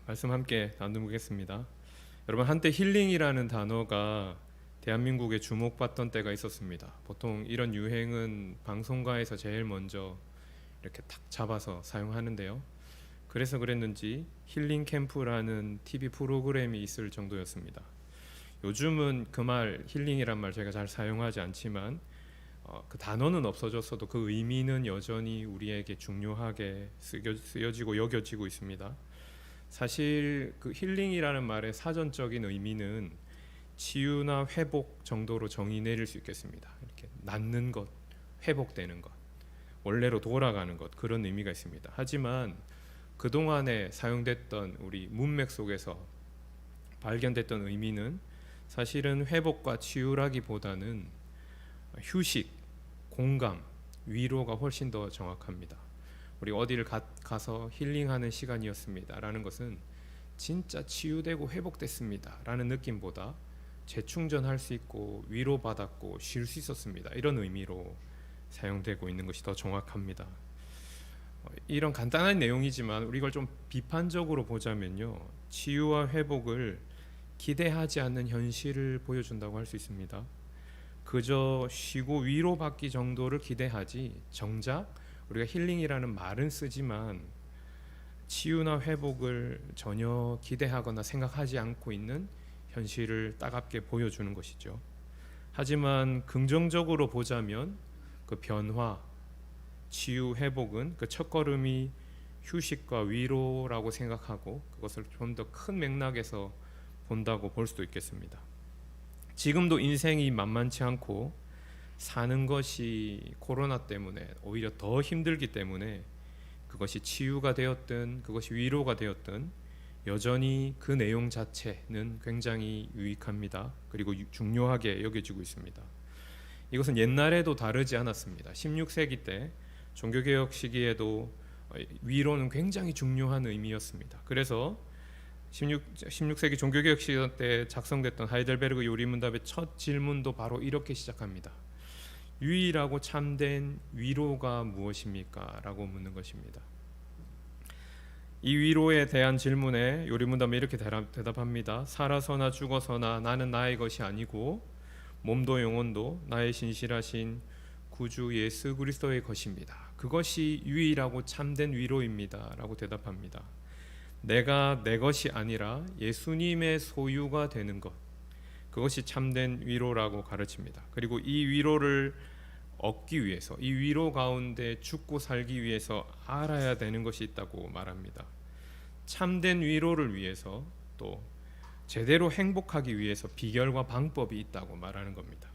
말씀 함께 나누겠습니다. 여러분, 한때 힐링이라는 단어가 대한민국에 주목받던 때가 있었습니다. 보통 이런 유행은 방송가에서 제일 먼저 이렇게 탁 잡아서 사용하는데요. 그래서 그랬는지 힐링 캠프라는 TV 프로그램이 있을 정도였습니다. 요즘은 그 말, 힐링이란 말 제가 잘 사용하지 않지만 그 단어는 없어졌어도 그 의미는 여전히 우리에게 중요하게 쓰여지고 여겨지고 있습니다. 사실 그 힐링이라는 말의 사전적인 의미는 치유나 회복 정도로 정의 내릴 수 있겠습니다. 이렇게 낫는 것, 회복되는 것, 원래로 돌아가는 것, 그런 의미가 있습니다. 하지만 그동안에 사용됐던 우리 문맥 속에서 발견됐던 의미는 사실은 회복과 치유라기보다는 휴식, 공감, 위로가 훨씬 더 정확합니다. 우리 어디를 가서 힐링하는 시간이었습니다 라는 것은 진짜 치유되고 회복됐습니다 라는 느낌보다 재충전할 수 있고 위로받았고 쉴 수 있었습니다, 이런 의미로 사용되고 있는 것이 더 정확합니다. 이런 간단한 내용이지만 우리 이걸 좀 비판적으로 보자면요, 치유와 회복을 기대하지 않는 현실을 보여준다고 할 수 있습니다. 그저 쉬고 위로받기 정도를 기대하지, 정작 우리가 힐링이라는 말은 쓰지만 치유나 회복을 전혀 기대하거나 생각하지 않고 있는 현실을 따갑게 보여주는 것이죠. 하지만 긍정적으로 보자면 그 변화, 치유, 회복은 그 첫걸음이 휴식과 위로라고 생각하고 그것을 좀 더 큰 맥락에서 본다고 볼 수도 있겠습니다. 지금도 인생이 만만치 않고 사는 것이 코로나 때문에 오히려 더 힘들기 때문에 그것이 치유가 되었든 그것이 위로가 되었든 여전히 그 내용 자체는 굉장히 유익합니다. 그리고 중요하게 여겨지고 있습니다. 이것은 옛날에도 다르지 않았습니다. 16세기 때 종교개혁 시기에도 위로는 굉장히 중요한 의미였습니다. 그래서 16세기 종교개혁 시대 때 작성됐던 하이델베르그 요리문답의 첫 질문도 바로 이렇게 시작합니다. 유일하고 참된 위로가 무엇입니까? 라고 묻는 것입니다. 이 위로에 대한 질문에 요리문답은 이렇게 대답합니다. 살아서나 죽어서나 나는 나의 것이 아니고 몸도 영혼도 나의 신실하신 구주 예수 그리스도의 것입니다. 그것이 유일하고 참된 위로입니다. 라고 대답합니다. 내가 내 것이 아니라 예수님의 소유가 되는 것, 그것이 참된 위로라고 가르칩니다. 그리고 이 위로를 얻기 위해서, 이 위로 가운데 죽고 살기 위해서 알아야 되는 것이 있다고 말합니다. 참된 위로를 위해서, 또 제대로 행복하기 위해서 비결과 방법이 있다고 말하는 겁니다.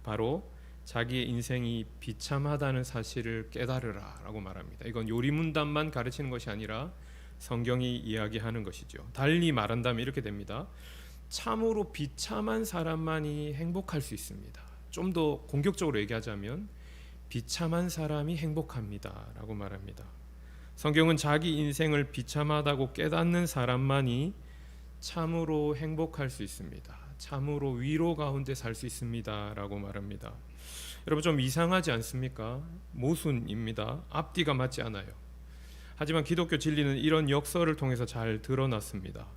바로 자기의 인생이 비참하다는 사실을 깨달으라 라고 말합니다. 이건 요리문답만 가르치는 것이 아니라 성경이 이야기하는 것이죠. 달리 말한다면 이렇게 됩니다. 참으로 비참한 사람만이 행복할 수 있습니다. 좀 더 공격적으로 얘기하자면 비참한 사람이 행복합니다 라고 말합니다. 성경은 자기 인생을 비참하다고 깨닫는 사람만이 참으로 행복할 수 있습니다, 참으로 위로 가운데 살 수 있습니다 라고 말합니다. 여러분, 좀 이상하지 않습니까? 모순입니다. 앞뒤가 맞지 않아요. 하지만 기독교 진리는 이런 역설을 통해서 잘 드러났습니다.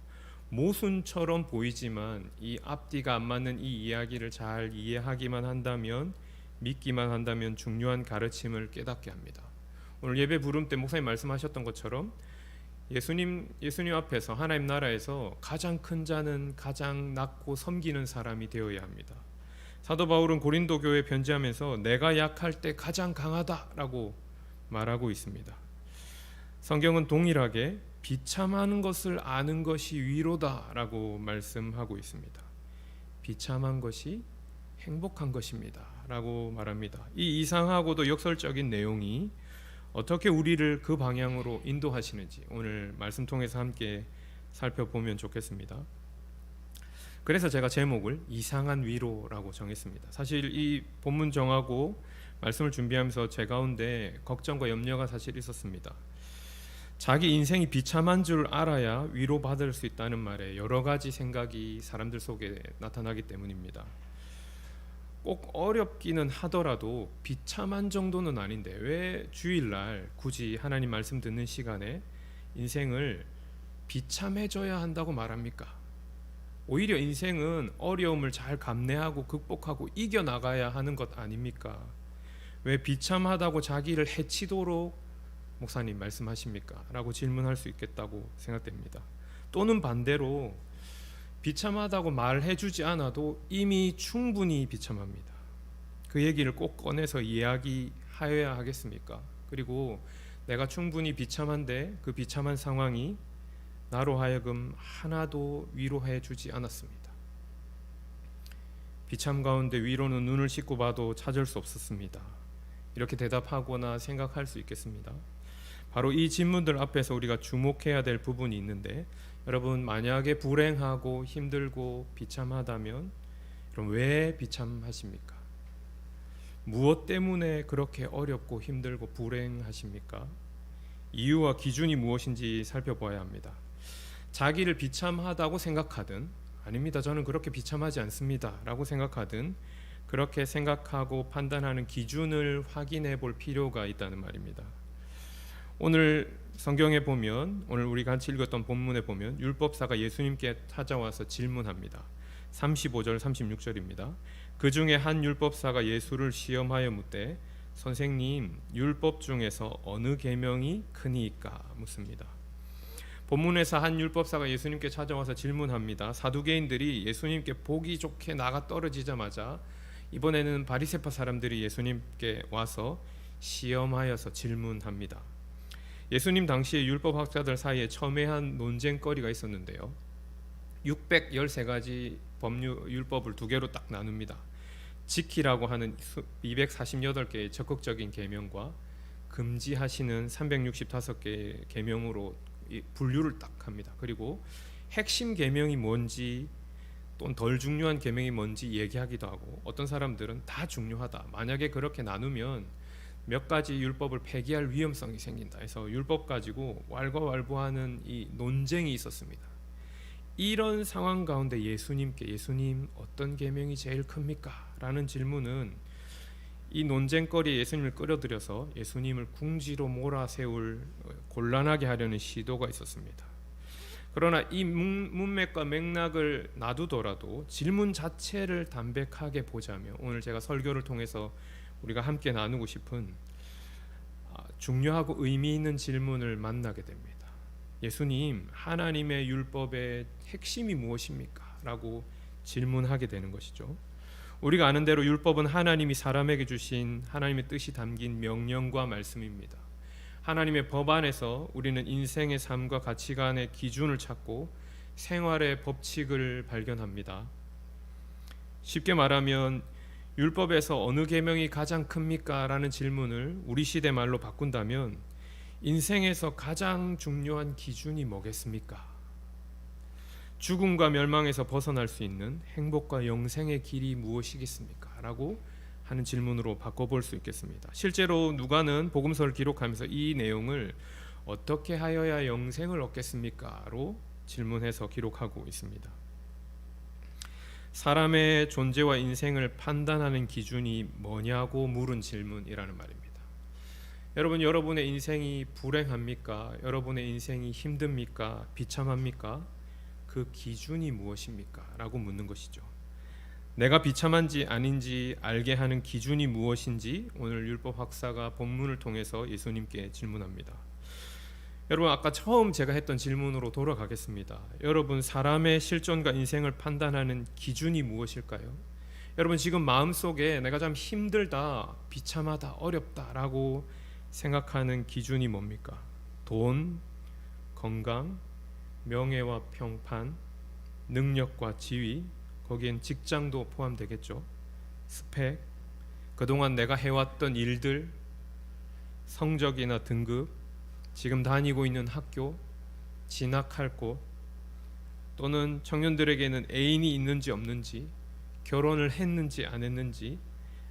모순처럼 보이지만 이 앞뒤가 안 맞는 이 이야기를 잘 이해하기만 한다면, 믿기만 한다면 중요한 가르침을 깨닫게 합니다. 오늘 예배 부름 때 목사님 말씀하셨던 것처럼 예수님 앞에서, 하나님 나라에서 가장 큰 자는 가장 낮고 섬기는 사람이 되어야 합니다. 사도 바울은 고린도 교회에 편지하면서 내가 약할 때 가장 강하다라고 말하고 있습니다. 성경은 동일하게 비참한 것을 아는 것이 위로다라고 말씀하고 있습니다. 비참한 것이 행복한 것입니다 라고 말합니다. 이 이상하고도 역설적인 내용이 어떻게 우리를 그 방향으로 인도하시는지 오늘 말씀 통해서 함께 살펴보면 좋겠습니다. 그래서 제가 제목을 이상한 위로라고 정했습니다. 사실 이 본문 정하고 말씀을 준비하면서 제 가운데 걱정과 염려가 사실 있었습니다. 자기 인생이 비참한 줄 알아야 위로받을 수 있다는 말에 여러 가지 생각이 사람들 속에 나타나기 때문입니다. 꼭 어렵기는 하더라도 비참한 정도는 아닌데 왜 주일날 굳이 하나님 말씀 듣는 시간에 인생을 비참해져야 한다고 말합니까? 오히려 인생은 어려움을 잘 감내하고 극복하고 이겨나가야 하는 것 아닙니까? 왜 비참하다고 자기를 해치도록 목사님 말씀하십니까? 라고 질문할 수 있겠다고 생각됩니다. 또는 반대로 비참하다고 말해주지 않아도 이미 충분히 비참합니다. 그 얘기를 꼭 꺼내서 이야기하여야 하겠습니까? 그리고 내가 충분히 비참한데 그 비참한 상황이 나로 하여금 하나도 위로해 주지 않았습니다. 비참 가운데 위로는 눈을 씻고 봐도 찾을 수 없었습니다. 이렇게 대답하거나 생각할 수 있겠습니다. 바로 이 질문들 앞에서 우리가 주목해야 될 부분이 있는데, 여러분 만약에 불행하고 힘들고 비참하다면 그럼 왜 비참하십니까? 무엇 때문에 그렇게 어렵고 힘들고 불행하십니까? 이유와 기준이 무엇인지 살펴봐야 합니다. 자기를 비참하다고 생각하든 아닙니다, 저는 그렇게 비참하지 않습니다 라고 생각하든 그렇게 생각하고 판단하는 기준을 확인해 볼 필요가 있다는 말입니다. 오늘 성경에 보면, 오늘 우리가 같이 읽었던 본문에 보면 율법사가 예수님께 찾아와서 질문합니다. 35절 36절입니다. 그 중에 한 율법사가 예수를 시험하여 묻되 선생님, 율법 중에서 어느 계명이 크니까 묻습니다. 본문에서 한 율법사가 예수님께 찾아와서 질문합니다. 사두개인들이 예수님께 보기 좋게 나가 떨어지자마자 이번에는 바리새파 사람들이 예수님께 와서 시험하여서 질문합니다. 예수님 당시에 율법학자들 사이에 첨예한 논쟁거리가 있었는데요. 613가지 율법을 두 개로 딱 나눕니다. 지키라고 하는 248개의 적극적인 계명과 금지하시는 365개의 계명으로 분류를 딱 합니다. 그리고 핵심 계명이 뭔지 또는 덜 중요한 계명이 뭔지 얘기하기도 하고, 어떤 사람들은 다 중요하다, 만약에 그렇게 나누면 몇 가지 율법을 폐기할 위험성이 생긴다 해서 율법 가지고 왈가왈부하는 이 논쟁이 있었습니다. 이런 상황 가운데 예수님께 예수님 어떤 계명이 제일 큽니까? 라는 질문은 이 논쟁거리에 예수님을 끌어들여서 예수님을 궁지로 몰아세울, 곤란하게 하려는 시도가 있었습니다. 그러나 이 문맥과 맥락을 놔두더라도 질문 자체를 담백하게 보자면 오늘 제가 설교를 통해서 우리가 함께 나누고 싶은 중요하고 의미 있는 질문을 만나게 됩니다. 예수님, 하나님의 율법의 핵심이 무엇입니까? 라고 질문하게 되는 것이죠. 우리가 아는 대로 율법은 하나님이 사람에게 주신 하나님의 뜻이 담긴 명령과 말씀입니다. 하나님의 법 안에서 우리는 인생의 삶과 가치관의 기준을 찾고 생활의 법칙을 발견합니다. 쉽게 말하면 율법에서 어느 계명이 가장 큽니까? 라는 질문을 우리 시대 말로 바꾼다면 인생에서 가장 중요한 기준이 뭐겠습니까? 죽음과 멸망에서 벗어날 수 있는 행복과 영생의 길이 무엇이겠습니까? 라고 하는 질문으로 바꿔볼 수 있겠습니다. 실제로 누가는 복음서를 기록하면서 이 내용을 어떻게 하여야 영생을 얻겠습니까? 로 질문해서 기록하고 있습니다. 사람의 존재와 인생을 판단하는 기준이 뭐냐고 물은 질문이라는 말입니다. 여러분, 여러분의 인생이 불행합니까? 여러분의 인생이 힘듭니까? 비참합니까? 그 기준이 무엇입니까? 라고 묻는 것이죠. 내가 비참한지 아닌지 알게 하는 기준이 무엇인지 오늘 율법학사가 본문을 통해서 예수님께 질문합니다. 여러분, 아까 처음 제가 했던 질문으로 돌아가겠습니다. 여러분, 사람의 실존과 인생을 판단하는 기준이 무엇일까요? 여러분, 지금 마음속에 내가 참 힘들다, 비참하다, 어렵다라고 생각하는 기준이 뭡니까? 돈, 건강, 명예와 평판, 능력과 지위, 거기엔 직장도 포함되겠죠. 스펙, 그동안 내가 해왔던 일들, 성적이나 등급, 지금 다니고 있는 학교, 진학할 곳, 또는 청년들에게는 애인이 있는지 없는지, 결혼을 했는지 안 했는지,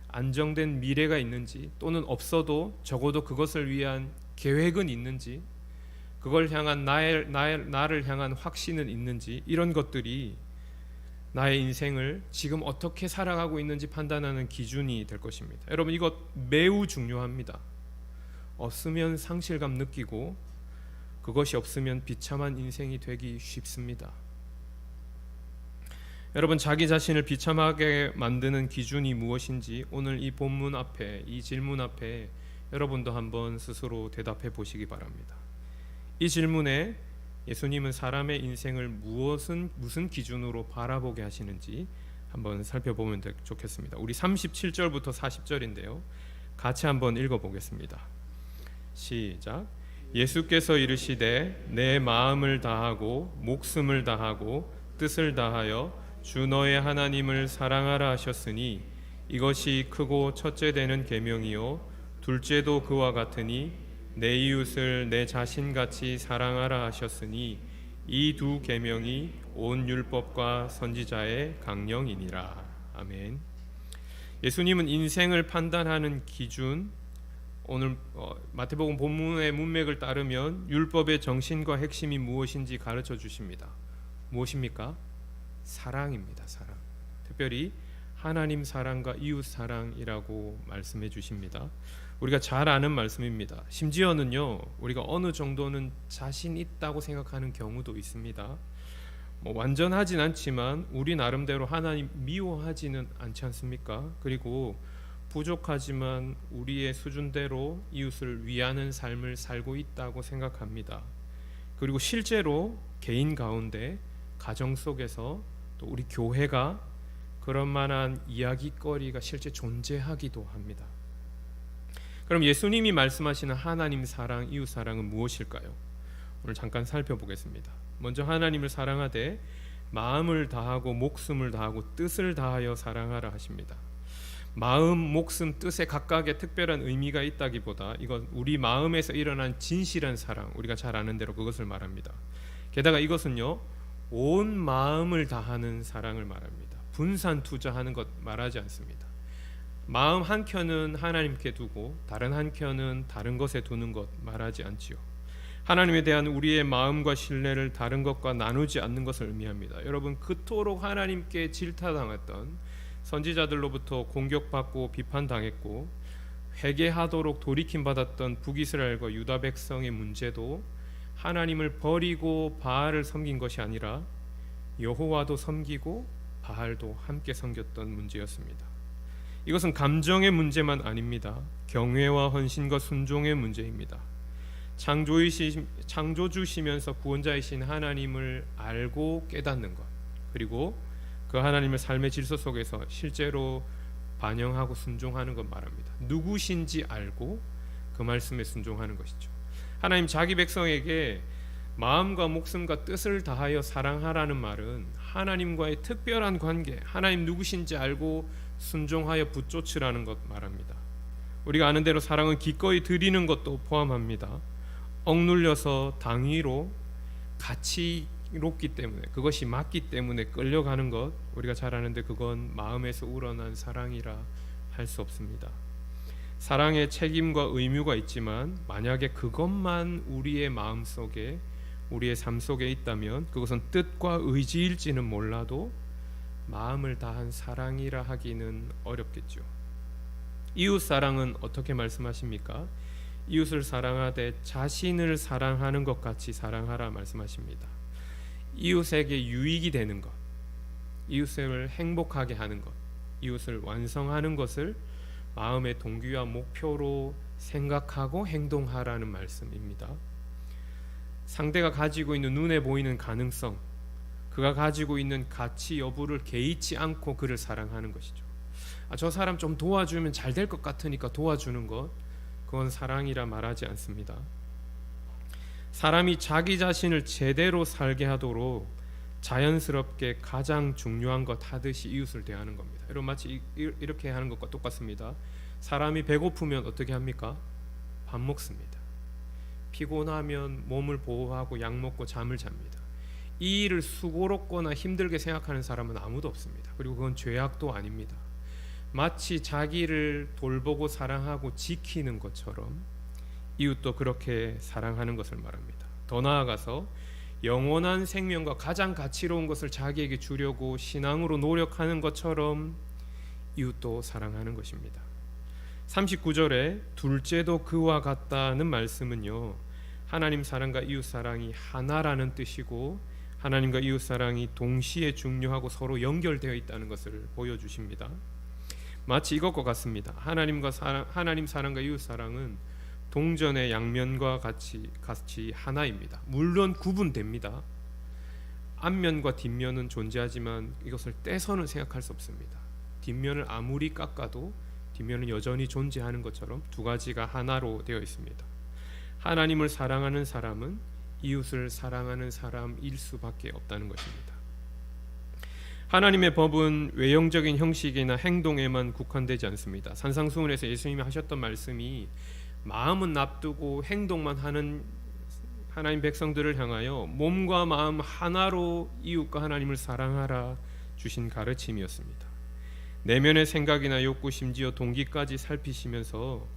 안정된 미래가 있는지, 또는 없어도 적어도 그것을 위한 계획은 있는지, 그걸 향한 나를 향한 확신은 있는지, 이런 것들이 나의 인생을 지금 어떻게 살아가고 있는지 판단하는 기준이 될 것입니다. 여러분, 이것 매우 중요합니다. 없으면 상실감 느끼고 그것이 없으면 비참한 인생이 되기 쉽습니다. 여러분, 자기 자신을 비참하게 만드는 기준이 무엇인지 오늘 이 본문 앞에, 이 질문 앞에 여러분도 한번 스스로 대답해 보시기 바랍니다. 이 질문에 예수님은 사람의 인생을 무슨 기준으로 바라보게 하시는지 한번 살펴보면 좋겠습니다. 우리 37절부터 40절인데요. 같이 한번 읽어보겠습니다. 시작. 예수께서 이르시되 내 마음을 다하고 목숨을 다하고 뜻을 다하여 주 너의 하나님을 사랑하라 하셨으니 이것이 크고 첫째 되는 계명이요 둘째도 그와 같으니 내 이웃을 내 자신같이 사랑하라 하셨으니 이 두 계명이 온 율법과 선지자의 강령이니라. 아멘. 예수님은 인생을 판단하는 기준, 오늘 마태복음 본문의 문맥을 따르면 율법의 정신과 핵심이 무엇인지 가르쳐 주십니다. 무엇입니까? 사랑입니다. 사랑. 특별히 하나님 사랑과 이웃 사랑이라고 말씀해 주십니다. 우리가 잘 아는 말씀입니다. 심지어는요, 우리가 어느 정도는 자신 있다고 생각하는 경우도 있습니다. 완전하진 않지만 우리 나름대로 하나님 미워하지는 않지 않습니까? 그리고 부족하지만 우리의 수준대로 이웃을 위하는 삶을 살고 있다고 생각합니다. 그리고 실제로 개인 가운데, 가정 속에서 또 우리 교회가 그런 만한 이야기거리가 실제 존재하기도 합니다. 그럼 예수님이 말씀하시는 하나님 사랑, 이웃 사랑은 무엇일까요? 오늘 잠깐 살펴보겠습니다. 먼저 하나님을 사랑하되 마음을 다하고 목숨을 다하고 뜻을 다하여 사랑하라 하십니다. 마음, 목숨, 뜻에 각각의 특별한 의미가 있다기보다 이건 우리 마음에서 일어난 진실한 사랑, 우리가 잘 아는 대로 그것을 말합니다. 게다가 이것은요, 온 마음을 다하는 사랑을 말합니다. 분산 투자하는 것 말하지 않습니다. 마음 한 켠은 하나님께 두고 다른 한 켠은 다른 것에 두는 것 말하지 않지요. 하나님에 대한 우리의 마음과 신뢰를 다른 것과 나누지 않는 것을 의미합니다. 여러분, 그토록 하나님께 질타당했던 선지자들로부터 공격받고 비판당했고 회개하도록 돌이킴받았던 북이스라엘과 유다 백성의 문제도 하나님을 버리고 바알을 섬긴 것이 아니라 여호와도 섬기고 바알도 함께 섬겼던 문제였습니다. 이것은 감정의 문제만 아닙니다. 경외와 헌신과 순종의 문제입니다. 창조주시면서 구원자이신 하나님을 알고 깨닫는 것, 그리고 그 하나님을 삶의 질서 속에서 실제로 반영하고 순종하는 것 말합니다. 누구신지 알고 그 말씀에 순종하는 것이죠. 하나님 자기 백성에게 마음과 목숨과 뜻을 다하여 사랑하라는 말은 하나님과의 특별한 관계, 하나님 누구신지 알고 순종하여 붙쫓으라는 것 말합니다. 우리가 아는 대로 사랑은 기꺼이 드리는 것도 포함합니다. 억눌려서 당위로 가치롭기 때문에, 그것이 맞기 때문에 끌려가는 것, 우리가 잘 아는데 그건 마음에서 우러난 사랑이라 할 수 없습니다. 사랑에 책임과 의무가 있지만 만약에 그것만 우리의 마음 속에, 우리의 삶 속에 있다면 그것은 뜻과 의지일지는 몰라도 마음을 다한 사랑이라 하기는 어렵겠죠. 이웃 사랑은 어떻게 말씀하십니까? 이웃을 사랑하되 자신을 사랑하는 것 같이 사랑하라 말씀하십니다. 이웃에게 유익이 되는 것, 이웃을 행복하게 하는 것, 이웃을 완성하는 것을 마음의 동기와 목표로 생각하고 행동하라는 말씀입니다. 상대가 가지고 있는 눈에 보이는 가능성, 그가 가지고 있는 가치 여부를 개의치 않고 그를 사랑하는 것이죠. 저 사람 좀 도와주면 잘 될 것 같으니까 도와주는 것, 그건 사랑이라 말하지 않습니다. 사람이 자기 자신을 제대로 살게 하도록 자연스럽게 가장 중요한 것 하듯이 이웃을 대하는 겁니다. 여러분, 마치 이렇게 하는 것과 똑같습니다. 사람이 배고프면 어떻게 합니까? 밥 먹습니다. 피곤하면 몸을 보호하고 약 먹고 잠을 잡니다. 이 일을 수고롭거나 힘들게 생각하는 사람은 아무도 없습니다. 그리고 그건 죄악도 아닙니다. 마치 자기를 돌보고 사랑하고 지키는 것처럼 이웃도 그렇게 사랑하는 것을 말합니다. 더 나아가서 영원한 생명과 가장 가치로운 것을 자기에게 주려고 신앙으로 노력하는 것처럼 이웃도 사랑하는 것입니다. 39절에 둘째도 그와 같다는 말씀은요, 하나님 사랑과 이웃 사랑이 하나라는 뜻이고 하나님과 이웃 사랑이 동시에 중요하고 서로 연결되어 있다는 것을 보여주십니다. 마치 이것과 같습니다. 하나님 사랑과 이웃 사랑은 동전의 양면과 같이 하나입니다. 물론 구분됩니다. 앞면과 뒷면은 존재하지만 이것을 떼서는 생각할 수 없습니다. 뒷면을 아무리 깎아도 뒷면은 여전히 존재하는 것처럼 두 가지가 하나로 되어 있습니다. 하나님을 사랑하는 사람은 이웃을 사랑하는 사람일 수밖에 없다는 것입니다. 하나님의 법은 외형적인 형식이나 행동에만 국한되지 않습니다. 산상수훈에서 예수님이 하셨던 말씀이 마음은 납두고 행동만 하는 하나님 백성들을 향하여 몸과 마음 하나로 이웃과 하나님을 사랑하라 주신 가르침이었습니다. 내면의 생각이나 욕구 심지어 동기까지 살피시면서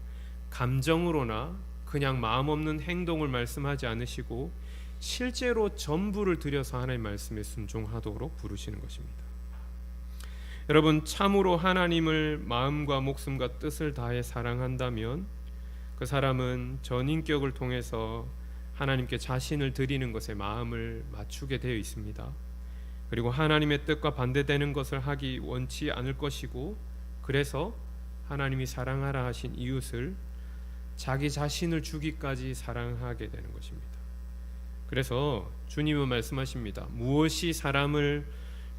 감정으로나 그냥 마음 없는 행동을 말씀하지 않으시고 실제로 전부를 들여서 하나님 말씀에 순종하도록 부르시는 것입니다. 여러분, 참으로 하나님을 마음과 목숨과 뜻을 다해 사랑한다면 그 사람은 전인격을 통해서 하나님께 자신을 드리는 것에 마음을 맞추게 되어 있습니다. 그리고 하나님의 뜻과 반대되는 것을 하기 원치 않을 것이고, 그래서 하나님이 사랑하라 하신 이웃을 자기 자신을 주기까지 사랑하게 되는 것입니다. 그래서 주님은 말씀하십니다. 무엇이 사람을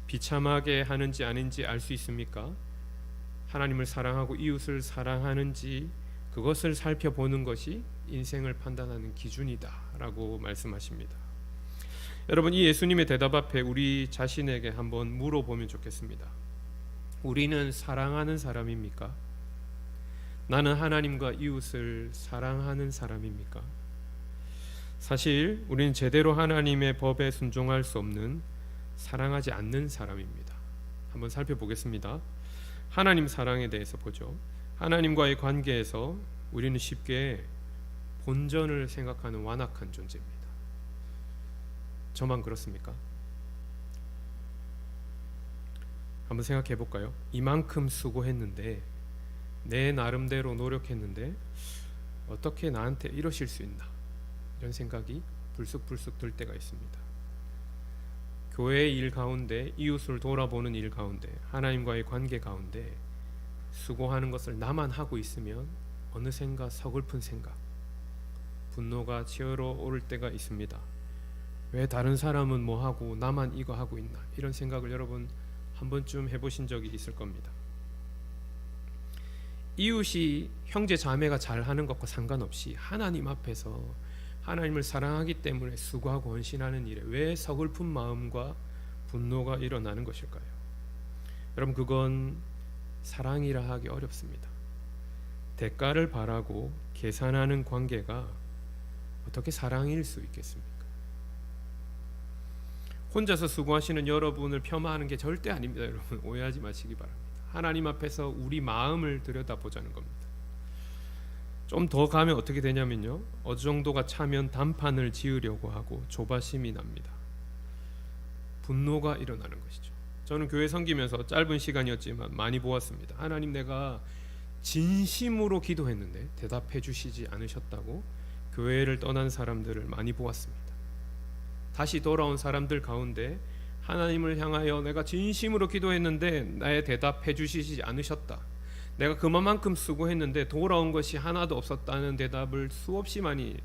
비참하게 하는지 아닌지 알 수 있습니까? 하나님을 사랑하고 이웃을 사랑하는지 그것을 살펴보는 것이 인생을 판단하는 기준이다 라고 말씀하십니다. 여러분, 이 예수님의 대답 앞에 우리 자신에게 한번 물어보면 좋겠습니다. 우리는 사랑하는 사람입니까? 나는 하나님과 이웃을 사랑하는 사람입니까? 사실 우리는 제대로 하나님의 법에 순종할 수 없는 사랑하지 않는 사람입니다. 한번 살펴보겠습니다. 하나님 사랑에 대해서 보죠. 하나님과의 관계에서 우리는 쉽게 본전을 생각하는 완악한 존재입니다. 저만 그렇습니까? 한번 생각해 볼까요? 이만큼 수고했는데, 내 나름대로 노력했는데 어떻게 나한테 이러실 수 있나, 이런 생각이 불쑥불쑥 들 때가 있습니다. 교회의 일 가운데, 이웃을 돌아보는 일 가운데, 하나님과의 관계 가운데 수고하는 것을 나만 하고 있으면 어느샌가 서글픈 생각, 분노가 치열어 오를 때가 있습니다. 왜 다른 사람은 뭐 하고 나만 이거 하고 있나, 이런 생각을 여러분 한 번쯤 해보신 적이 있을 겁니다. 이웃이 형제 자매가 잘하는 것과 상관없이 하나님 앞에서 하나님을 사랑하기 때문에 수고하고 헌신하는 일에 왜 서글픈 마음과 분노가 일어나는 것일까요? 여러분, 그건 사랑이라 하기 어렵습니다. 대가를 바라고 계산하는 관계가 어떻게 사랑일 수 있겠습니까? 혼자서 수고하시는 여러분을 폄하하는 게 절대 아닙니다. 여러분, 오해하지 마시기 바랍니다. 하나님 앞에서 우리 마음을 들여다보자는 겁니다. 좀 더 가면 어떻게 되냐면요, 어느 정도가 차면 단판을 지으려고 하고 조바심이 납니다. 분노가 일어나는 것이죠. 저는 교회 섬기면서 짧은 시간이었지만 많이 보았습니다. 하나님, 내가 진심으로 기도했는데 대답해 주시지 않으셨다고 교회를 떠난 사람들을 많이 보았습니다. 다시 돌아온 사람들 가운데 하나님을 향하여 내가 진심으로 기도했는데 나의 대답해 주시지 않으셨다, 내가 그만큼 수고했는데 돌아온 것이 하나도 없었다는 대답을 수없이 많이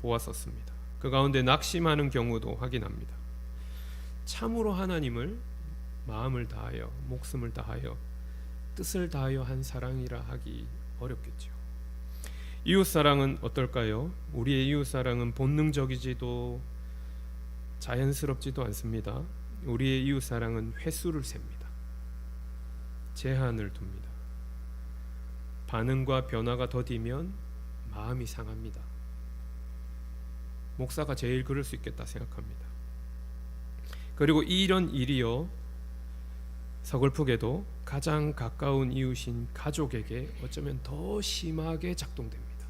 보았었습니다. 그 가운데 낙심하는 경우도 확인합니다. 참으로 하나님을 마음을 다하여, 목숨을 다하여, 뜻을 다하여 한 사랑이라 하기 어렵겠죠. 이웃사랑은 어떨까요? 우리의 이웃사랑은 본능적이지도 자연스럽지도 않습니다. 우리의 이웃사랑은 횟수를 셉니다. 제한을 둡니다. 반응과 변화가 더디면 마음이 상합니다. 목사가 제일 그럴 수 있겠다 생각합니다. 그리고 이런 일이요, 서글프게도 가장 가까운 이웃인 가족에게 어쩌면 더 심하게 작동됩니다.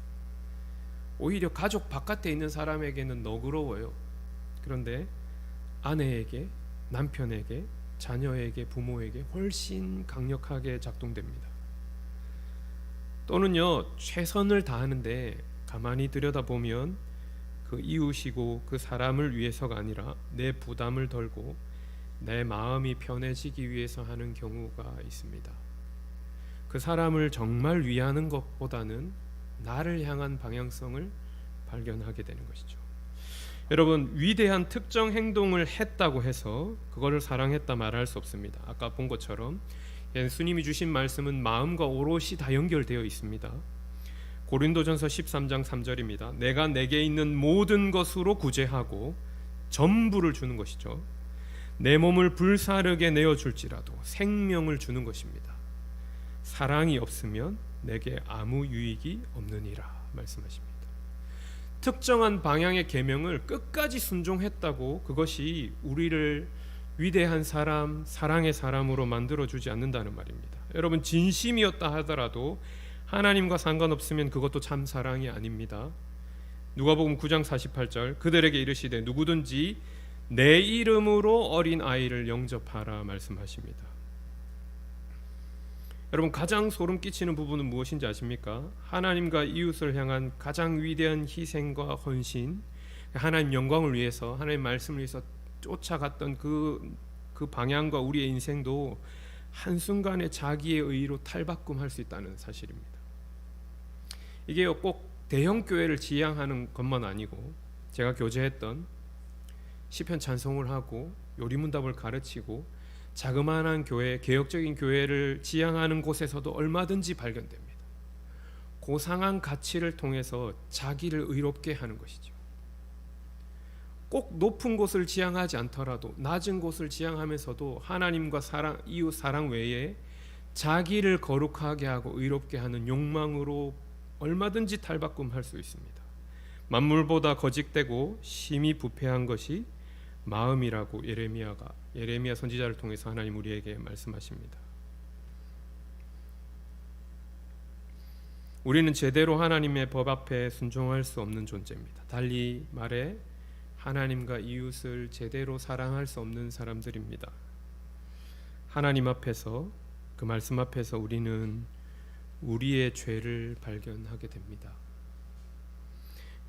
오히려 가족 바깥에 있는 사람에게는 너그러워요. 그런데 아내에게, 남편에게, 자녀에게, 부모에게 훨씬 강력하게 작동됩니다. 또는요, 최선을 다하는데 가만히 들여다보면 그 이웃이고 그 사람을 위해서가 아니라 내 부담을 덜고 내 마음이 편해지기 위해서 하는 경우가 있습니다. 그 사람을 정말 위하는 것보다는 나를 향한 방향성을 발견하게 되는 것이죠. 여러분, 위대한 특정 행동을 했다고 해서 그거를 사랑했다 말할 수 없습니다. 아까 본 것처럼 예수님이 주신 말씀은 마음과 오롯이 다 연결되어 있습니다. 고린도전서 13장 3절입니다. 내가 내게 있는 모든 것으로 구제하고 전부를 주는 것이죠. 내 몸을 불사르게 내어줄지라도 생명을 주는 것입니다. 사랑이 없으면 내게 아무 유익이 없느니라 말씀하십니다. 특정한 방향의 계명을 끝까지 순종했다고 그것이 우리를 위대한 사람, 사랑의 사람으로 만들어주지 않는다는 말입니다. 여러분, 진심이었다 하더라도 하나님과 상관없으면 그것도 참 사랑이 아닙니다. 누가복음 9장 48절 그들에게 이르시되 누구든지 내 이름으로 어린 아이를 영접하라 말씀하십니다. 여러분, 가장 소름 끼치는 부분은 무엇인지 아십니까? 하나님과 이웃을 향한 가장 위대한 희생과 헌신, 하나님 영광을 위해서, 하나님 말씀을 위해서 쫓아갔던 그 방향과 우리의 인생도 한순간에 자기의 의로 탈바꿈할 수 있다는 사실입니다. 이게 꼭 대형 교회를 지향하는 것만 아니고, 제가 교제했던 시편 찬송을 하고 요리문답을 가르치고 자그마한 교회, 개혁적인 교회를 지향하는 곳에서도 얼마든지 발견됩니다. 고상한 가치를 통해서 자기를 의롭게 하는 것이죠. 꼭 높은 곳을 지향하지 않더라도 낮은 곳을 지향하면서도 하나님과 사랑, 이웃 사랑 외에 자기를 거룩하게 하고 의롭게 하는 욕망으로 얼마든지 탈바꿈할 수 있습니다. 만물보다 거짓되고 심히 부패한 것이 마음이라고 예레미야 선지자를 통해서 하나님 우리에게 말씀하십니다. 우리는 제대로 하나님의 법 앞에 순종할 수 없는 존재입니다. 달리 말해 하나님과 이웃을 제대로 사랑할 수 없는 사람들입니다. 하나님 앞에서, 그 말씀 앞에서 우리는 우리의 죄를 발견하게 됩니다.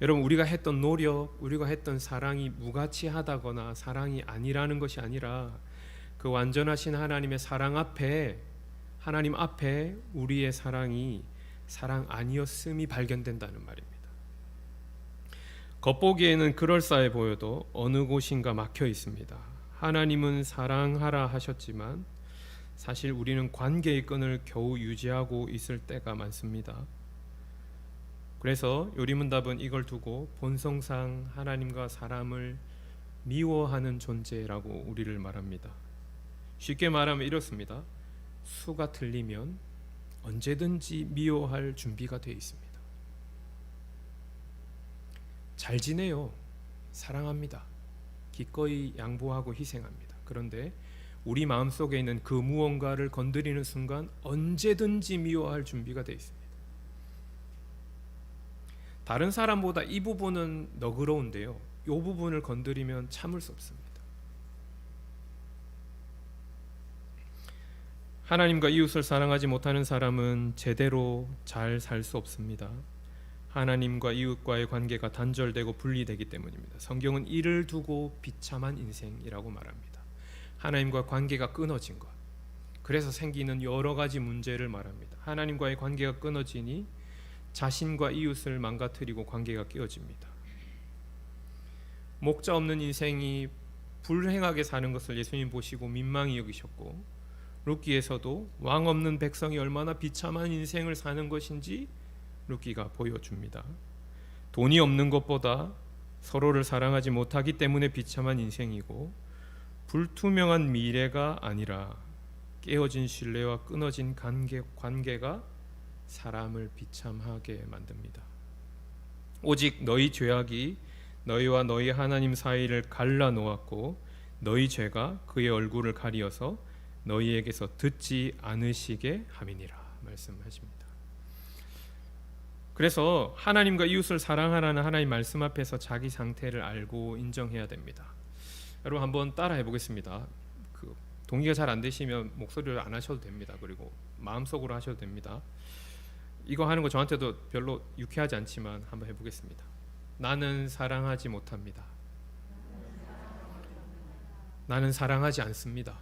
여러분, 우리가 했던 노력, 우리가 했던 사랑이 무가치하다거나 사랑이 아니라는 것이 아니라 그 완전하신 하나님의 사랑 앞에, 하나님 앞에 우리의 사랑이 사랑 아니었음이 발견된다는 말입니다. 겉보기에는 그럴싸해 보여도 어느 곳인가 막혀 있습니다. 하나님은 사랑하라 하셨지만 사실 우리는 관계의 끈을 겨우 유지하고 있을 때가 많습니다. 그래서 요리문답은 이걸 두고 본성상 하나님과 사람을 미워하는 존재라고 우리를 말합니다. 쉽게 말하면 이렇습니다. 수가 틀리면 언제든지 미워할 준비가 되어 있습니다. 잘 지내요. 사랑합니다. 기꺼이 양보하고 희생합니다. 그런데 우리 마음속에 있는 그 무언가를 건드리는 순간 언제든지 미워할 준비가 되어 있습니다. 다른 사람보다 이 부분은 너그러운데요, 이 부분을 건드리면 참을 수 없습니다. 하나님과 이웃을 사랑하지 못하는 사람은 제대로 잘 살 수 없습니다. 하나님과 이웃과의 관계가 단절되고 분리되기 때문입니다. 성경은 이를 두고 비참한 인생이라고 말합니다. 하나님과 관계가 끊어진 것, 그래서 생기는 여러 가지 문제를 말합니다. 하나님과의 관계가 끊어지니 자신과 이웃을 망가뜨리고 관계가 깨어집니다. 목자 없는 인생이 불행하게 사는 것을 예수님 보시고 민망히 여기셨고, 룻기에서도 왕 없는 백성이 얼마나 비참한 인생을 사는 것인지 룻기가 보여줍니다. 돈이 없는 것보다 서로를 사랑하지 못하기 때문에 비참한 인생이고, 불투명한 미래가 아니라 깨어진 신뢰와 끊어진 관계가 사람을 비참하게 만듭니다. 오직 너희 죄악이 너희와 너희 하나님 사이를 갈라 놓았고 너희 죄가 그의 얼굴을 가리어서 너희에게서 듣지 않으시게 함이니라 말씀하십니다. 그래서 하나님과 이웃을 사랑하라는 하나님 말씀 앞에서 자기 상태를 알고 인정해야 됩니다. 여러분, 한번 따라해 보겠습니다. 동의가 잘 안 되시면 목소리를 안 하셔도 됩니다. 그리고 마음속으로 하셔도 됩니다. 이거 하는 거 저한테도 별로 유쾌하지 않지만 한번 해보겠습니다. 나는 사랑하지 못합니다. 나는 사랑하지 않습니다.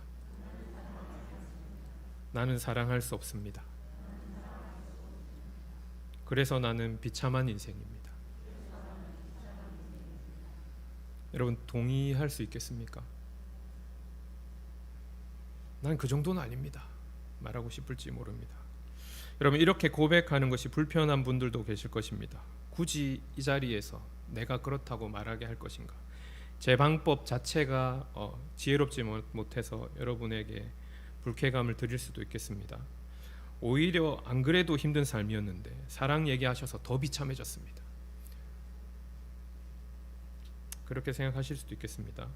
나는 사랑할 수 없습니다. 그래서 나는 비참한 인생입니다. 여러분 동의할 수 있겠습니까? 난 그 정도는 아닙니다. 말하고 싶을지 모릅니다. 여러분 이렇게 고백하는 것이 불편한 분들도 계실 것입니다. 굳이 이 자리에서 내가 그렇다고 말하게 할 것인가? 제 방법 자체가 지혜롭지 못해서 여러분에게 불쾌감을 드릴 수도 있겠습니다. 오히려 안 그래도 힘든 삶이었는데 사랑 얘기하셔서 더 비참해졌습니다. 그렇게 생각하실 수도 있겠습니다.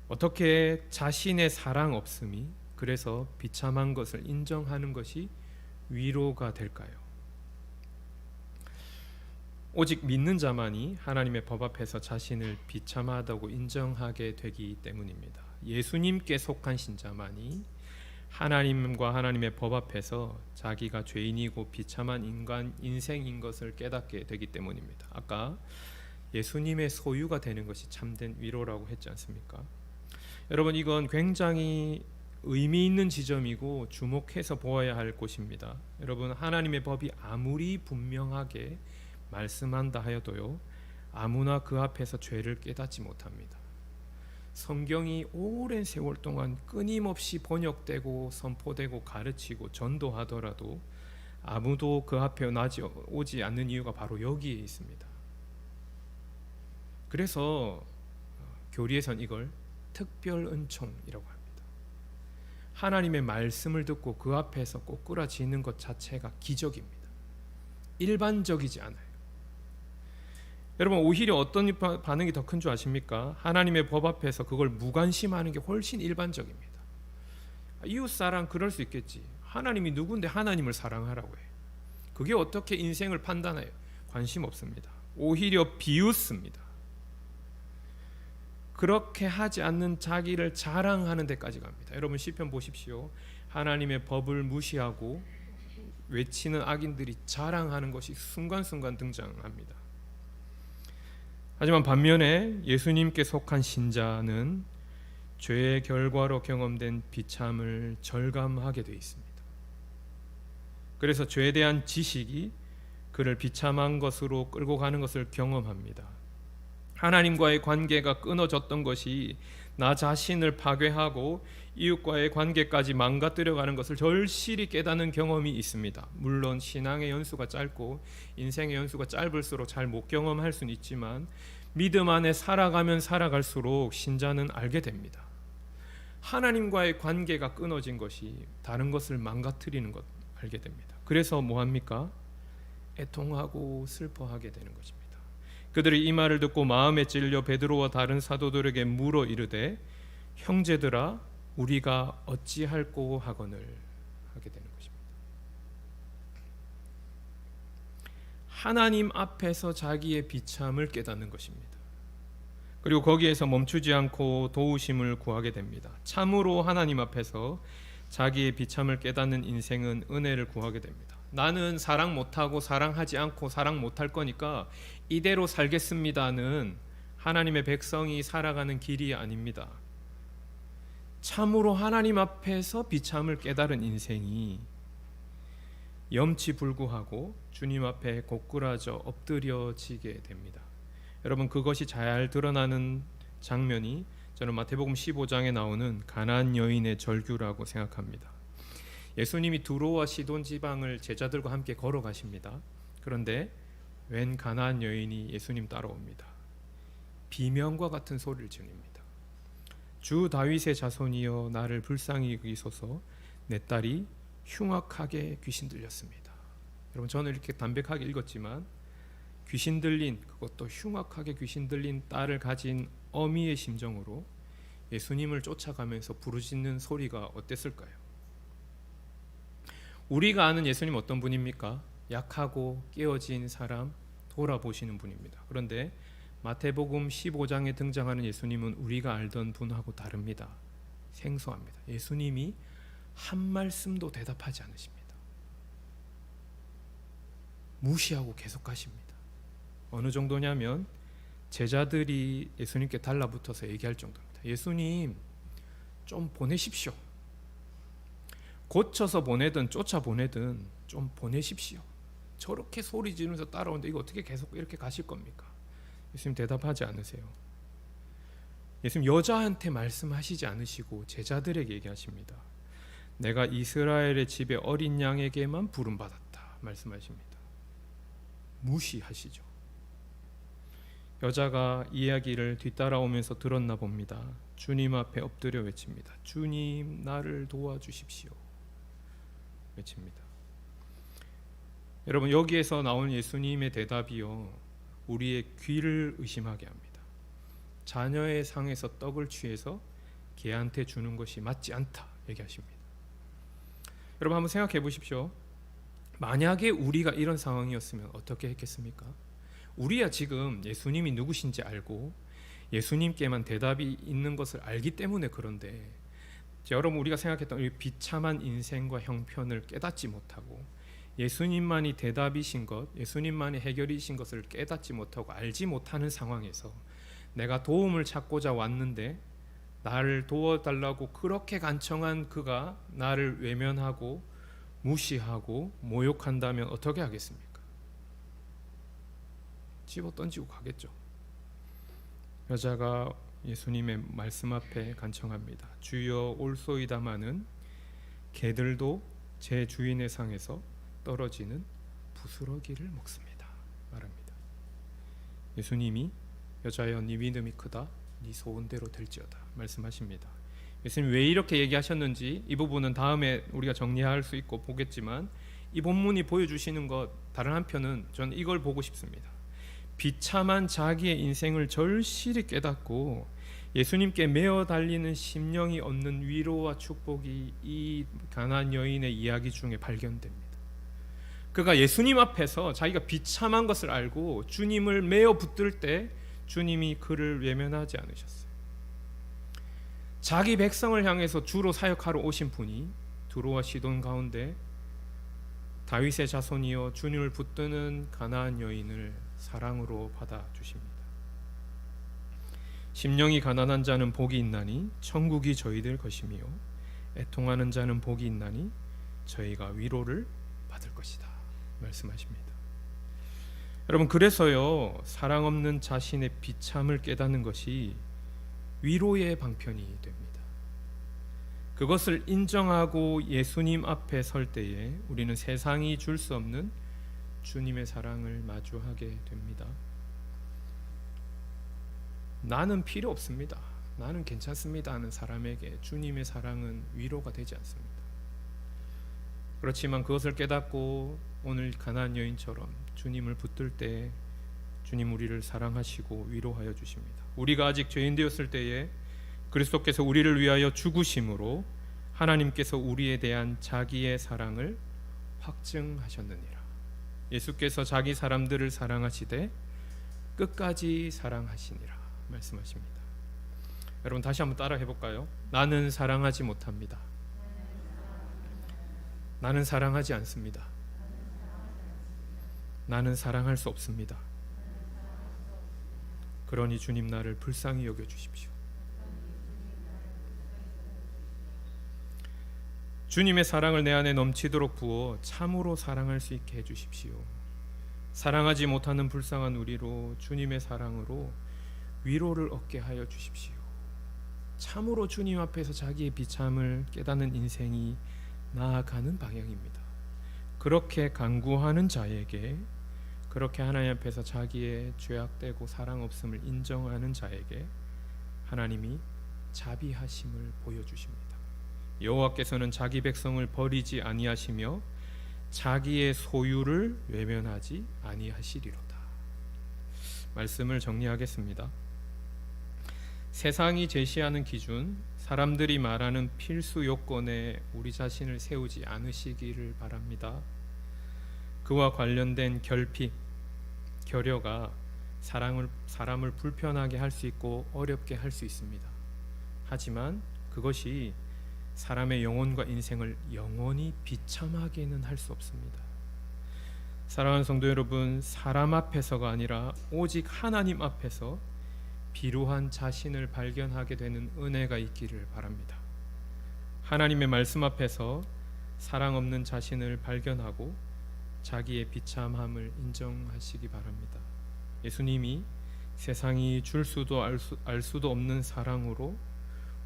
어떻게 자신의 사랑 없음이 그래서 비참한 것을 인정하는 것이 위로가 될까요? 오직 믿는 자만이 하나님의 법 앞에서 자신을 비참하다고 인정하게 되기 때문입니다. 예수님께 속한 신자만이 하나님과 하나님의 법 앞에서 자기가 죄인이고 비참한 인생인 것을 깨닫게 되기 때문입니다. 아까 예수님의 소유가 되는 것이 참된 위로라고 했지 않습니까? 여러분 이건 굉장히 의미 있는 지점이고 주목해서 보아야 할 곳입니다. 여러분 하나님의 법이 아무리 분명하게 말씀한다 하여도요 아무나 그 앞에서 죄를 깨닫지 못합니다. 성경이 오랜 세월 동안 끊임없이 번역되고 선포되고 가르치고 전도하더라도 아무도 그 앞에 오지 않는 이유가 바로 여기에 있습니다. 그래서 교리에선 이걸 특별 은총이라고 합니다. 하나님의 말씀을 듣고 그 앞에서 꼬꾸라지는 것 자체가 기적입니다. 일반적이지 않아요. 여러분 오히려 어떤 반응이 더 큰 줄 아십니까? 하나님의 법 앞에서 그걸 무관심하는 게 훨씬 일반적입니다. 이웃사랑 그럴 수 있겠지. 하나님이 누군데 하나님을 사랑하라고 해. 그게 어떻게 인생을 판단해요? 관심 없습니다. 오히려 비웃습니다. 그렇게 하지 않는 자기를 자랑하는 데까지 갑니다. 여러분 시편 보십시오. 하나님의 법을 무시하고 외치는 악인들이 자랑하는 것이 순간순간 등장합니다. 하지만 반면에 예수님께 속한 신자는 죄의 결과로 경험된 비참을 절감하게 되어 있습니다. 그래서 죄에 대한 지식이 그를 비참한 것으로 끌고 가는 것을 경험합니다. 하나님과의 관계가 끊어졌던 것이 나 자신을 파괴하고 이웃과의 관계까지 망가뜨려가는 것을 절실히 깨닫는 경험이 있습니다. 물론 신앙의 연수가 짧고 인생의 연수가 짧을수록 잘 못 경험할 수는 있지만 믿음 안에 살아가면 살아갈수록 신자는 알게 됩니다. 하나님과의 관계가 끊어진 것이 다른 것을 망가뜨리는 것 알게 됩니다. 그래서 뭐합니까? 애통하고 슬퍼하게 되는 것입니다. 그들이 이 말을 듣고 마음에 찔려 베드로와 다른 사도들에게 물어 이르되 형제들아 우리가 어찌할꼬 하거늘 하게 되는 것입니다. 하나님 앞에서 자기의 비참을 깨닫는 것입니다. 그리고 거기에서 멈추지 않고 도우심을 구하게 됩니다. 참으로 하나님 앞에서 자기의 비참을 깨닫는 인생은 은혜를 구하게 됩니다. 나는 사랑 못하고 사랑하지 않고 사랑 못할 거니까 이대로 살겠습니다는 하나님의 백성이 살아가는 길이 아닙니다. 참으로 하나님 앞에서 비참을 깨달은 인생이 염치불구하고 주님 앞에 고꾸라져 엎드려지게 됩니다. 여러분 그것이 잘 드러나는 장면이 저는 마태복음 15장에 나오는 가나안 여인의 절규라고 생각합니다. 예수님이 두로와 시돈 지방을 제자들과 함께 걸어가십니다. 그런데 웬 가나안 여인이 예수님 따라옵니다. 비명과 같은 소리를 지릅니다. 주 다윗의 자손이여 나를 불쌍히 여기소서 내 딸이 흉악하게 귀신 들렸습니다. 여러분 저는 이렇게 담백하게 읽었지만 귀신 들린 그것도 흉악하게 귀신 들린 딸을 가진 어미의 심정으로 예수님을 쫓아가면서 부르짖는 소리가 어땠을까요? 우리가 아는 예수님 어떤 분입니까? 약하고 깨어진 사람 돌아보시는 분입니다. 그런데 마태복음 15장에 등장하는 예수님은 우리가 알던 분하고 다릅니다. 생소합니다. 예수님이 한 말씀도 대답하지 않으십니다. 무시하고 계속 가십니다. 어느 정도냐면 제자들이 예수님께 달라붙어서 얘기할 정도입니다. 예수님 좀 보내십시오. 고쳐서 보내든 쫓아 보내든 좀 보내십시오. 저렇게 소리 지르면서 따라오는데 이거 어떻게 계속 이렇게 가실 겁니까? 예수님 대답하지 않으세요. 예수님 여자한테 말씀하시지 않으시고 제자들에게 얘기하십니다. 내가 이스라엘의 집에 어린 양에게만 부름받았다 말씀하십니다. 무시하시죠. 여자가 이야기를 뒤따라오면서 들었나 봅니다. 주님 앞에 엎드려 외칩니다. 주님 나를 도와주십시오. 외칩니다. 여러분 여기에서 나온 예수님의 대답이요 우리의 귀를 의심하게 합니다. 자녀의 상에서 떡을 취해서 개한테 주는 것이 맞지 않다 얘기하십니다. 여러분 한번 생각해 보십시오. 만약에 우리가 이런 상황이었으면 어떻게 했겠습니까? 우리야 지금 예수님이 누구신지 알고 예수님께만 대답이 있는 것을 알기 때문에 그런데 여러분 우리가 생각했던 이 비참한 인생과 형편을 깨닫지 못하고 예수님만이 대답이신 것, 예수님만이 해결이신 것을 깨닫지 못하고 알지 못하는 상황에서 내가 도움을 찾고자 왔는데 나를 도와달라고 그렇게 간청한 그가 나를 외면하고 무시하고 모욕한다면 어떻게 하겠습니까? 집어 던지고 가겠죠. 여자가 예수님의 말씀 앞에 간청합니다. 주여 올소이다마는 개들도 제 주인의 상에서 떨어지는 부스러기를 먹습니다 말합니다. 예수님이 여자여 네 믿음이 크다 네 소원대로 될지어다 말씀하십니다. 예수님 왜 이렇게 얘기하셨는지 이 부분은 다음에 우리가 정리할 수 있고 보겠지만 이 본문이 보여주시는 것 다른 한편은 저는 이걸 보고 싶습니다. 비참한 자기의 인생을 절실히 깨닫고 예수님께 매어 달리는 심령이 얻는 위로와 축복이 이 가나안 여인의 이야기 중에 발견됩니다. 그가 예수님 앞에서 자기가 비참한 것을 알고 주님을 매어 붙들 때 주님이 그를 외면하지 않으셨어요. 자기 백성을 향해서 주로 사역하러 오신 분이 두로와 시돈 가운데 다윗의 자손이여 주님을 붙드는 가나안 여인을 사랑으로 받아주십니다. 심령이 가난한 자는 복이 있나니 천국이 저희들 것이며 애통하는 자는 복이 있나니 저희가 위로를 받을 것이다 말씀하십니다. 여러분 그래서요 사랑 없는 자신의 비참을 깨닫는 것이 위로의 방편이 됩니다. 그것을 인정하고 예수님 앞에 설 때에 우리는 세상이 줄 수 없는 주님의 사랑을 마주하게 됩니다. 나는 필요 없습니다. 나는 괜찮습니다 하는 사람에게 주님의 사랑은 위로가 되지 않습니다. 그렇지만 그것을 깨닫고 오늘 가나안 여인처럼 주님을 붙들 때 주님 우리를 사랑하시고 위로하여 주십니다. 우리가 아직 죄인 되었을 때에 그리스도께서 우리를 위하여 죽으심으로 하나님께서 우리에 대한 자기의 사랑을 확증하셨느니라. 예수께서 자기 사람들을 사랑하시되 끝까지 사랑하시니라 말씀하십니다. 여러분 다시 한번 따라 해볼까요? 나는 사랑하지 못합니다. 나는 사랑하지 않습니다. 나는 사랑할 수 없습니다. 그러니 주님 나를 불쌍히 여겨주십시오. 주님의 사랑을 내 안에 넘치도록 부어 참으로 사랑할 수 있게 해주십시오. 사랑하지 못하는 불쌍한 우리로 주님의 사랑으로 위로를 얻게 하여 주십시오. 참으로 주님 앞에서 자기의 비참을 깨닫는 인생이 나아가는 방향입니다. 그렇게 간구하는 자에게, 그렇게 하나님 앞에서 자기의 죄악되고 사랑 없음을 인정하는 자에게 하나님이 자비하심을 보여주십니다. 여호와께서는 자기 백성을 버리지 아니하시며 자기의 소유를 외면하지 아니하시리로다. 말씀을 정리하겠습니다. 세상이 제시하는 기준, 사람들이 말하는 필수 요건에 우리 자신을 세우지 않으시기를 바랍니다. 그와 관련된 결핍, 결여가 사람을 불편하게 할 수 있고 어렵게 할 수 있습니다. 하지만 그것이 사람의 영혼과 인생을 영원히 비참하게는 할 수 없습니다. 사랑하는 성도 여러분, 사람 앞에서가 아니라 오직 하나님 앞에서 비루한 자신을 발견하게 되는 은혜가 있기를 바랍니다. 하나님의 말씀 앞에서 사랑 없는 자신을 발견하고 자기의 비참함을 인정하시기 바랍니다. 예수님이 세상이 줄 수도 알 수도 없는 사랑으로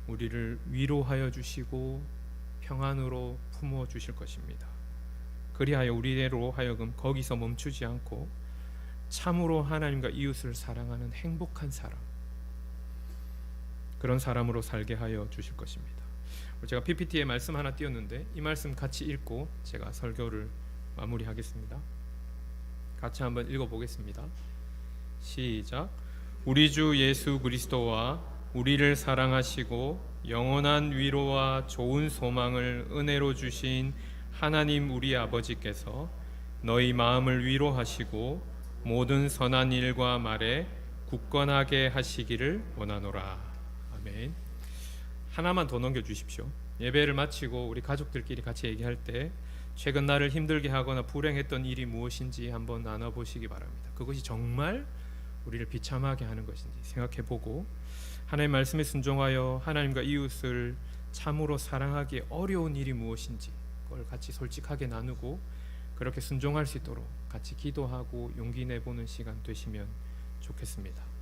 우리를 위로하여 주시고 평안으로 품어 주실 것입니다. 그리하여 우리로 하여금 거기서 멈추지 않고 참으로 하나님과 이웃을 사랑하는 행복한 사람, 그런 사람으로 살게 하여 주실 것입니다. 제가 PPT에 말씀 하나 띄웠는데 이 말씀 같이 읽고 제가 설교를 마무리하겠습니다. 같이 한번 읽어보겠습니다. 시작. 우리 주 예수 그리스도와 우리를 사랑하시고 영원한 위로와 좋은 소망을 은혜로 주신 하나님 우리 아버지께서 너희 마음을 위로하시고 모든 선한 일과 말에 굳건하게 하시기를 원하노라. 아멘. 하나만 더 넘겨주십시오. 예배를 마치고 우리 가족들끼리 같이 얘기할 때 최근 나를 힘들게 하거나 불행했던 일이 무엇인지 한번 나눠보시기 바랍니다. 그것이 정말 우리를 비참하게 하는 것인지 생각해보고 하나님의 말씀에 순종하여 하나님과 이웃을 참으로 사랑하기 어려운 일이 무엇인지 그걸 같이 솔직하게 나누고 그렇게 순종할 수 있도록 같이 기도하고 용기 내보는 시간 되시면 좋겠습니다.